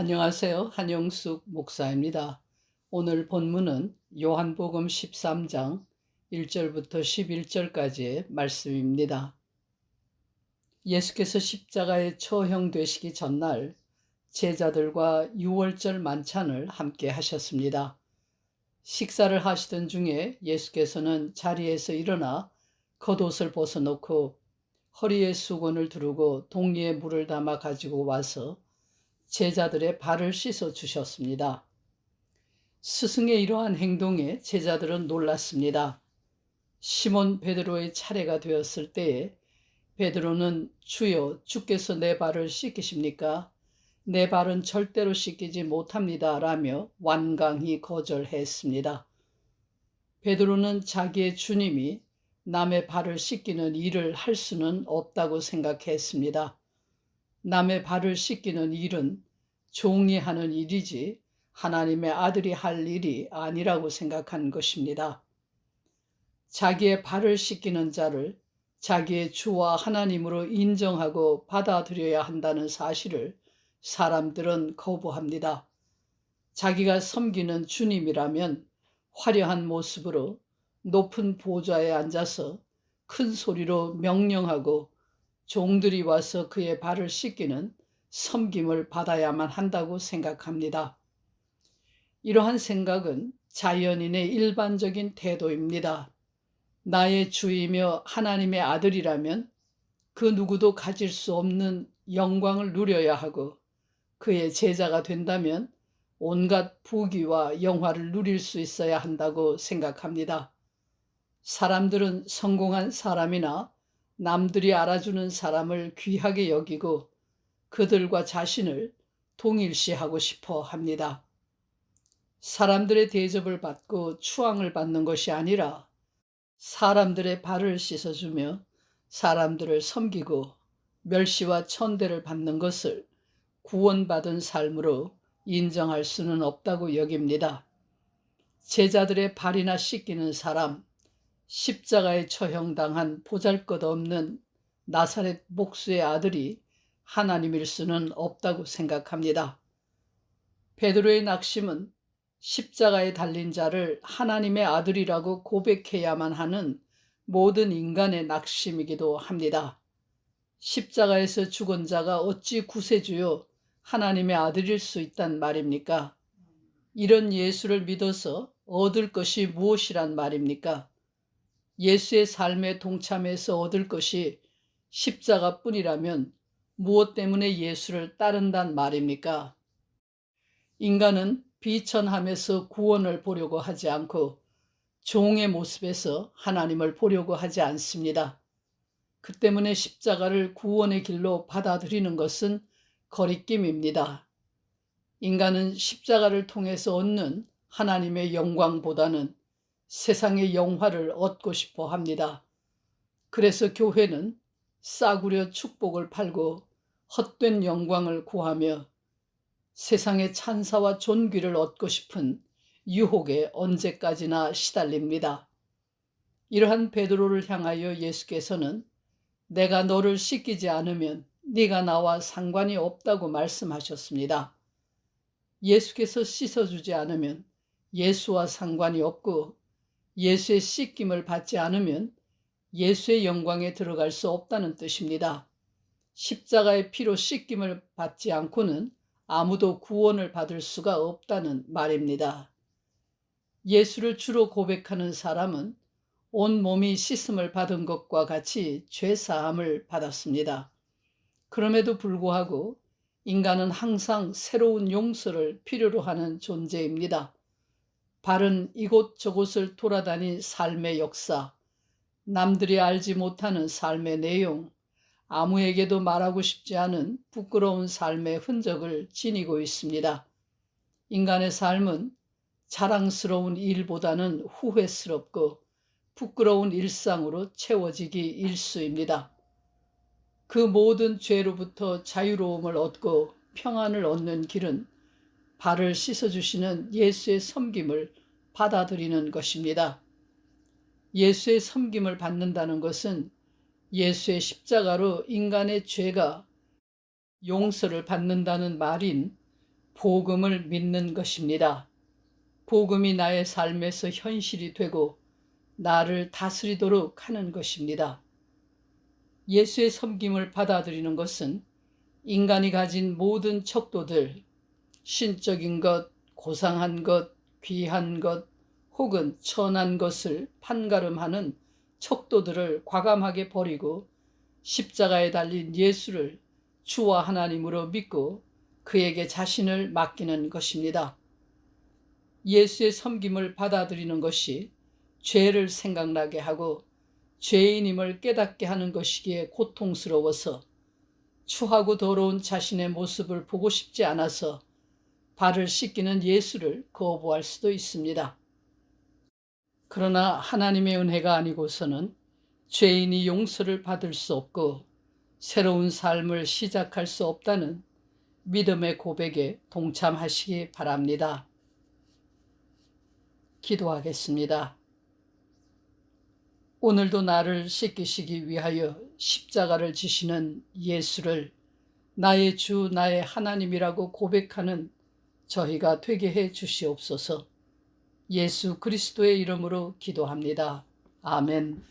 안녕하세요. 한영숙 목사입니다. 오늘 본문은 요한복음 13장 1절부터 11절까지의 말씀입니다. 예수께서 십자가에 처형되시기 전날 제자들과 유월절 만찬을 함께 하셨습니다. 식사를 하시던 중에 예수께서는 자리에서 일어나 겉옷을 벗어놓고 허리에 수건을 두르고 동리에 물을 담아 가지고 와서 제자들의 발을 씻어 주셨습니다. 스승의 이러한 행동에 제자들은 놀랐습니다. 시몬 베드로의 차례가 되었을 때에 베드로는 주여, 주께서 내 발을 씻기십니까? 내 발은 절대로 씻기지 못합니다. 라며 완강히 거절했습니다. 베드로는 자기의 주님이 남의 발을 씻기는 일을 할 수는 없다고 생각했습니다. 남의 발을 씻기는 일은 종이 하는 일이지 하나님의 아들이 할 일이 아니라고 생각한 것입니다. 자기의 발을 씻기는 자를 자기의 주와 하나님으로 인정하고 받아들여야 한다는 사실을 사람들은 거부합니다. 자기가 섬기는 주님이라면 화려한 모습으로 높은 보좌에 앉아서 큰 소리로 명령하고 종들이 와서 그의 발을 씻기는 섬김을 받아야만 한다고 생각합니다. 이러한 생각은 자연인의 일반적인 태도입니다. 나의 주이며 하나님의 아들이라면 그 누구도 가질 수 없는 영광을 누려야 하고 그의 제자가 된다면 온갖 부귀와 영화를 누릴 수 있어야 한다고 생각합니다. 사람들은 성공한 사람이나 남들이 알아주는 사람을 귀하게 여기고 그들과 자신을 동일시하고 싶어 합니다. 사람들의 대접을 받고 추앙을 받는 것이 아니라 사람들의 발을 씻어주며 사람들을 섬기고 멸시와 천대를 받는 것을 구원받은 삶으로 인정할 수는 없다고 여깁니다. 제자들의 발이나 씻기는 사람, 십자가에 처형당한 보잘것없는 나사렛 목수의 아들이 하나님일 수는 없다고 생각합니다. 베드로의 낙심은 십자가에 달린 자를 하나님의 아들이라고 고백해야만 하는 모든 인간의 낙심이기도 합니다. 십자가에서 죽은 자가 어찌 구세주요 하나님의 아들일 수 있단 말입니까? 이런 예수를 믿어서 얻을 것이 무엇이란 말입니까? 예수의 삶에 동참해서 얻을 것이 십자가뿐이라면 무엇 때문에 예수를 따른단 말입니까? 인간은 비천함에서 구원을 보려고 하지 않고 종의 모습에서 하나님을 보려고 하지 않습니다. 그 때문에 십자가를 구원의 길로 받아들이는 것은 거리낌입니다. 인간은 십자가를 통해서 얻는 하나님의 영광보다는 세상의 영화를 얻고 싶어 합니다. 그래서 교회는 싸구려 축복을 팔고 헛된 영광을 구하며 세상의 찬사와 존귀를 얻고 싶은 유혹에 언제까지나 시달립니다. 이러한 베드로를 향하여 예수께서는 내가 너를 씻기지 않으면 네가 나와 상관이 없다고 말씀하셨습니다. 예수께서 씻어주지 않으면 예수와 상관이 없고 예수의 씻김을 받지 않으면 예수의 영광에 들어갈 수 없다는 뜻입니다. 십자가의 피로 씻김을 받지 않고는 아무도 구원을 받을 수가 없다는 말입니다. 예수를 주로 고백하는 사람은 온 몸이 씻음을 받은 것과 같이 죄사함을 받았습니다. 그럼에도 불구하고 인간은 항상 새로운 용서를 필요로 하는 존재입니다. 발은 이곳저곳을 돌아다닌 삶의 역사, 남들이 알지 못하는 삶의 내용, 아무에게도 말하고 싶지 않은 부끄러운 삶의 흔적을 지니고 있습니다. 인간의 삶은 자랑스러운 일보다는 후회스럽고 부끄러운 일상으로 채워지기 일쑤입니다. 그 모든 죄로부터 자유로움을 얻고 평안을 얻는 길은 발을 씻어주시는 예수의 섬김을 받아들이는 것입니다. 예수의 섬김을 받는다는 것은 예수의 십자가로 인간의 죄가 용서를 받는다는 말인 복음을 믿는 것입니다. 복음이 나의 삶에서 현실이 되고 나를 다스리도록 하는 것입니다. 예수의 섬김을 받아들이는 것은 인간이 가진 모든 척도들, 신적인 것, 고상한 것, 귀한 것, 혹은 천한 것을 판가름하는 척도들을 과감하게 버리고 십자가에 달린 예수를 주와 하나님으로 믿고 그에게 자신을 맡기는 것입니다. 예수의 섬김을 받아들이는 것이 죄를 생각나게 하고 죄인임을 깨닫게 하는 것이기에 고통스러워서 추하고 더러운 자신의 모습을 보고 싶지 않아서 발을 씻기는 예수를 거부할 수도 있습니다. 그러나 하나님의 은혜가 아니고서는 죄인이 용서를 받을 수 없고 새로운 삶을 시작할 수 없다는 믿음의 고백에 동참하시기 바랍니다. 기도하겠습니다. 오늘도 나를 씻기시기 위하여 십자가를 지시는 예수를 나의 주, 나의 하나님이라고 고백하는 저희가 되게 해 주시옵소서. 예수 그리스도의 이름으로 기도합니다. 아멘.